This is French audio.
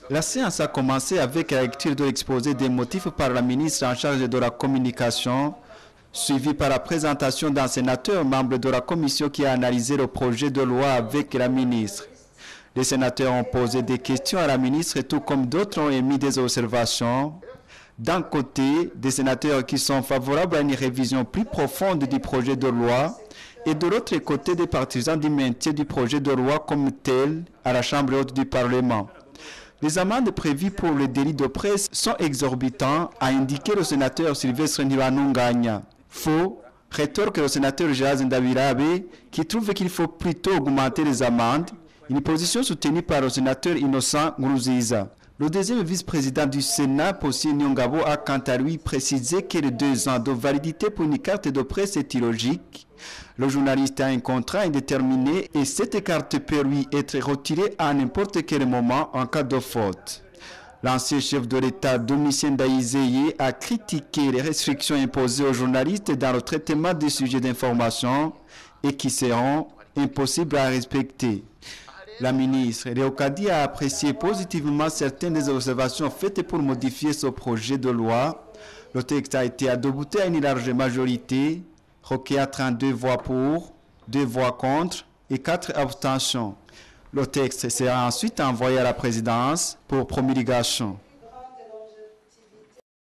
La séance a commencé avec la lecture de l'exposé des motifs par la ministre en charge de la communication, suivie par la présentation d'un sénateur membre de la commission qui a analysé le projet de loi avec la ministre. Les sénateurs ont posé des questions à la ministre, tout comme d'autres ont émis des observations. D'un côté, des sénateurs qui sont favorables à une révision plus profonde du projet de loi, et de l'autre côté, des partisans du maintien du projet de loi comme tel à la Chambre haute du Parlement. Les amendes prévues pour le délit de presse sont exorbitants, a indiqué le sénateur Sylvestre Ntibanunganya. Faux, rétorque le sénateur Jaz Ndabirabe, qui trouve qu'il faut plutôt augmenter les amendes, une position soutenue par le sénateur Innocent Nguruziza. Le deuxième vice-président du Sénat, Possi Nyongabo, a quant à lui précisé que les 2 ans de validité pour une carte de presse est illogique. Le journaliste a un contrat indéterminé et cette carte peut lui être retirée à n'importe quel moment en cas de faute. L'ancien chef de l'État, Domitien Ndayizeye, a critiqué les restrictions imposées aux journalistes dans le traitement des sujets d'information et qui seront impossibles à respecter. La ministre Leokadi a apprécié positivement certaines des observations faites pour modifier ce projet de loi. Le texte a été adopté à une large majorité, requis à 32 voix pour, 2 voix contre et 4 abstentions. Le texte sera ensuite envoyé à la présidence pour promulgation.